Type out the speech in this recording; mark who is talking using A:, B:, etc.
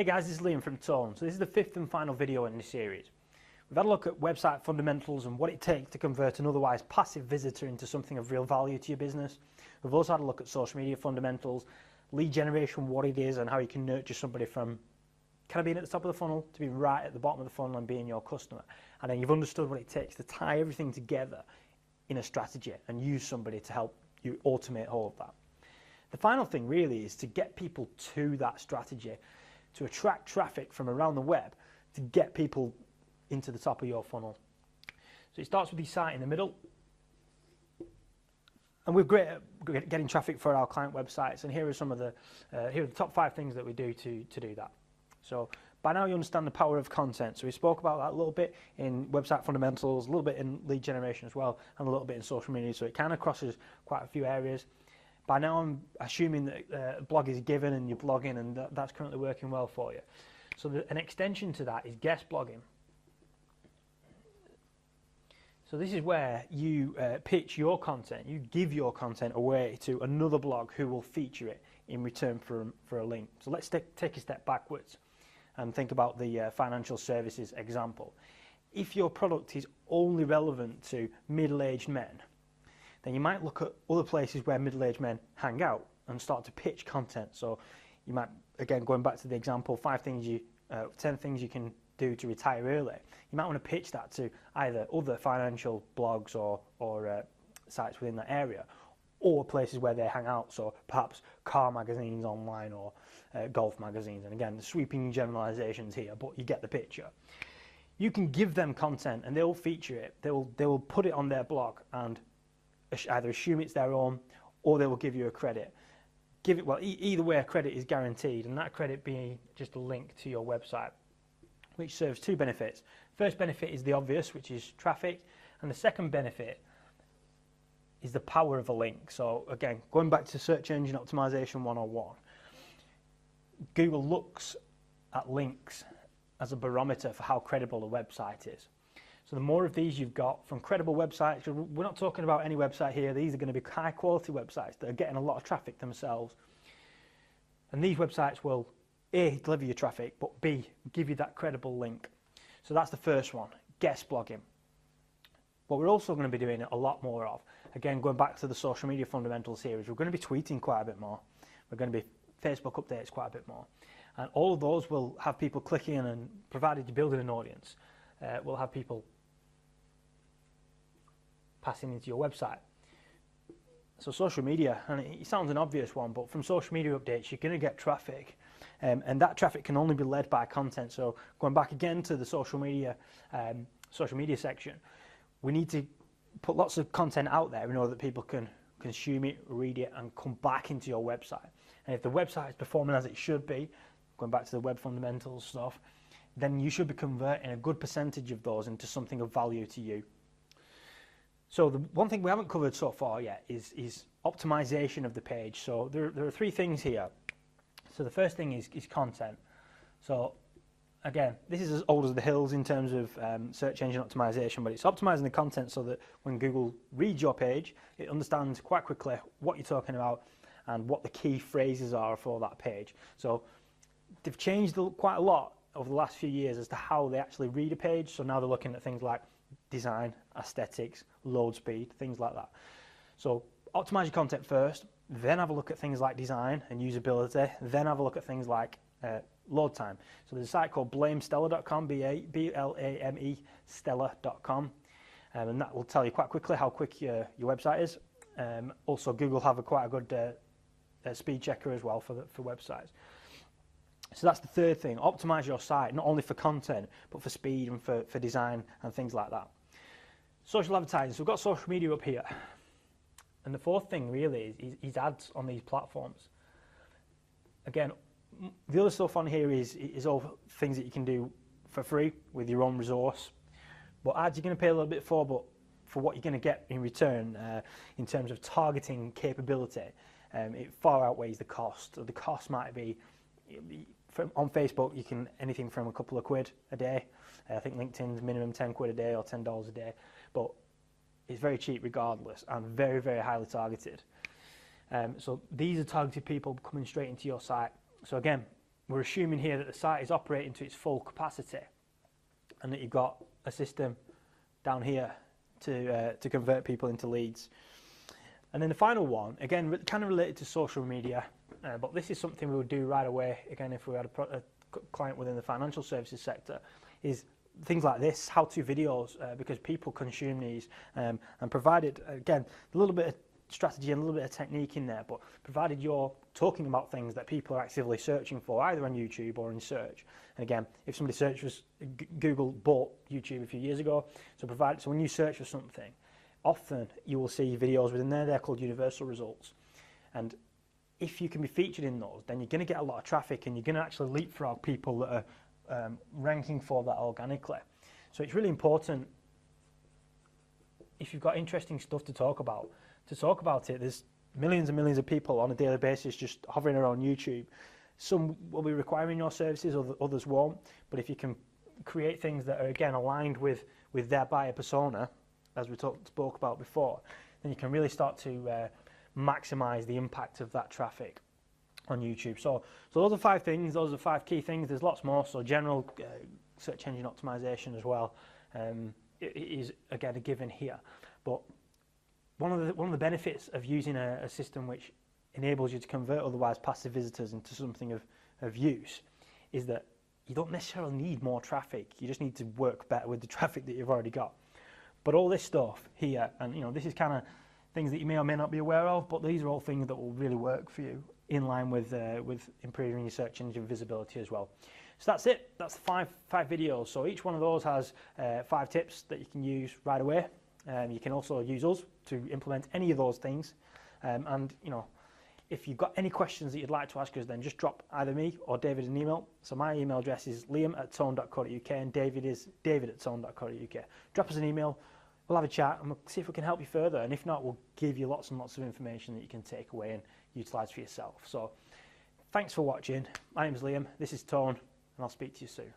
A: Hey guys, this is Liam from Tone. So this is the fifth and final video in this series. We've had a look at website fundamentals and what it takes to convert an otherwise passive visitor into something of real value to your business. We've also had a look at social media fundamentals, lead generation, what it is and how you can nurture somebody from kind of being at the top of the funnel to being right at the bottom of the funnel and being your customer. And then you've understood what it takes to tie everything together in a strategy and use somebody to help you automate all of that. The final thing really is to get people to that strategy, to attract traffic from around the web, to get people into the top of your funnel. So it starts with your site in the middle. And we're great at getting traffic for our client websites, and here are some of the here are the top 5 things that we do to do that. So by now you understand the power of content. So we spoke about that a little bit in website fundamentals, a little bit in lead generation as well, and a little bit in social media. So it kind of crosses quite a few areas. By now I'm assuming that blog is given and you're blogging, and that's currently working well for you. So an extension to that is guest blogging. So this is where you pitch your content, you give your content away to another blog who will feature it in return for a link. So let's take a step backwards and think about the financial services example. If your product is only relevant to middle-aged men, then you might look at other places where middle-aged men hang out and start to pitch content. So you might, again, going back to the example, 10 things you can do to retire early. You might want to pitch that to either other financial blogs or sites within that area, or places where they hang out. So perhaps car magazines online or golf magazines. And again, the sweeping generalizations here, but you get the picture. You can give them content and they'll feature it. They will put it on their blog and either assume it's their own, or they will give you a credit. Either way, a credit is guaranteed, and that credit being just a link to your website, which serves 2 benefits. First benefit is the obvious, which is traffic, and the second benefit is the power of a link. So again, going back to search engine optimization 101, Google looks at links as a barometer for how credible a website is. So the more of these you've got from credible websites, we're not talking about any website here, these are going to be high quality websites that are getting a lot of traffic themselves. And these websites will A, deliver you traffic, but B, give you that credible link. So that's the first one, guest blogging. What we're also going to be doing a lot more of, again going back to the social media fundamentals here, is we're going to be tweeting quite a bit more. We're going to be Facebook updates quite a bit more. And all of those will have people clicking, and provided you're building an audience, will have people passing into your website. So social media, and it sounds an obvious one, but from social media updates you're going to get traffic, and that traffic can only be led by content. So going back again to the social media section, we need to put lots of content out there in order that people can consume it, read it, and come back into your website. And if the website is performing as it should be, going back to the web fundamentals stuff, then you should be converting a good percentage of those into something of value to you. So the one thing we haven't covered so far yet is optimization of the page. So there are 3 things here. So the first thing is content. So again, this is as old as the hills in terms of search engine optimization, but it's optimizing the content so that when Google reads your page, it understands quite quickly what you're talking about and what the key phrases are for that page. So they've changed quite a lot over the last few years as to how they actually read a page. So now they're looking at things like design, aesthetics, load speed, things like that. So optimize your content first, then have a look at things like design and usability, then have a look at things like load time. So there's a site called blamestella.com, B-L-A-M-E stella.com, and that will tell you quite quickly how quick your website is. Also Google have quite a good speed checker as well for websites. So that's the third thing, optimize your site, not only for content, but for speed and for design and things like that. Social advertising, so we've got social media up here. And the fourth thing really is ads on these platforms. Again, the other stuff on here is all things that you can do for free with your own resource. But ads you're going to pay a little bit for, but for what you're going to get in return in terms of targeting capability, it far outweighs the cost. So the cost might be, on Facebook you can anything from a couple of quid a day. I think LinkedIn's minimum 10 quid a day or $10 a day, but it's very cheap regardless and very, very highly targeted. So these are targeted people coming straight into your site. So again, we're assuming here that the site is operating to its full capacity and that you've got a system down here to convert people into leads. And then the final one, again, kind of related to social media, but this is something we would do right away, again, if we had a client within the financial services sector, is things like this, how-to videos, because people consume these, and provided, again, a little bit of strategy and a little bit of technique in there, but provided you're talking about things that people are actively searching for, either on YouTube or in search. And again, if somebody searches, Google bought YouTube a few years ago, so when you search for something, often you will see videos within there, they're called universal results. And if you can be featured in those, then you're going to get a lot of traffic and you're going to actually leapfrog people that are ranking for that organically. So it's really important, if you've got interesting stuff to talk about it. There's millions and millions of people on a daily basis just hovering around YouTube. Some will be requiring your services, others won't. But if you can create things that are, again, aligned with their buyer persona, as we spoke about before, then you can really start to maximize the impact of that traffic on YouTube. So those are 5 things. Those are 5 key things. There's lots more. So general search engine optimization as well is, again, a given here. But one of the benefits of using a system which enables you to convert otherwise passive visitors into something of use is that you don't necessarily need more traffic. You just need to work better with the traffic that you've already got. But all this stuff here, and this is kind of things that you may or may not be aware of, but these are all things that will really work for you in line with improving your search engine visibility as well. So that's it. That's 5 videos. So each one of those has 5 tips that you can use right away. You can also use us to implement any of those things. And if you've got any questions that you'd like to ask us, then just drop either me or David an email. So my email address is liam@tone.co.uk and David is david@tone.co.uk. Drop us an email. We'll have a chat and we'll see if we can help you further. And if not, we'll give you lots and lots of information that you can take away and utilise for yourself. So thanks for watching. My name is Liam. This is Tone, and I'll speak to you soon.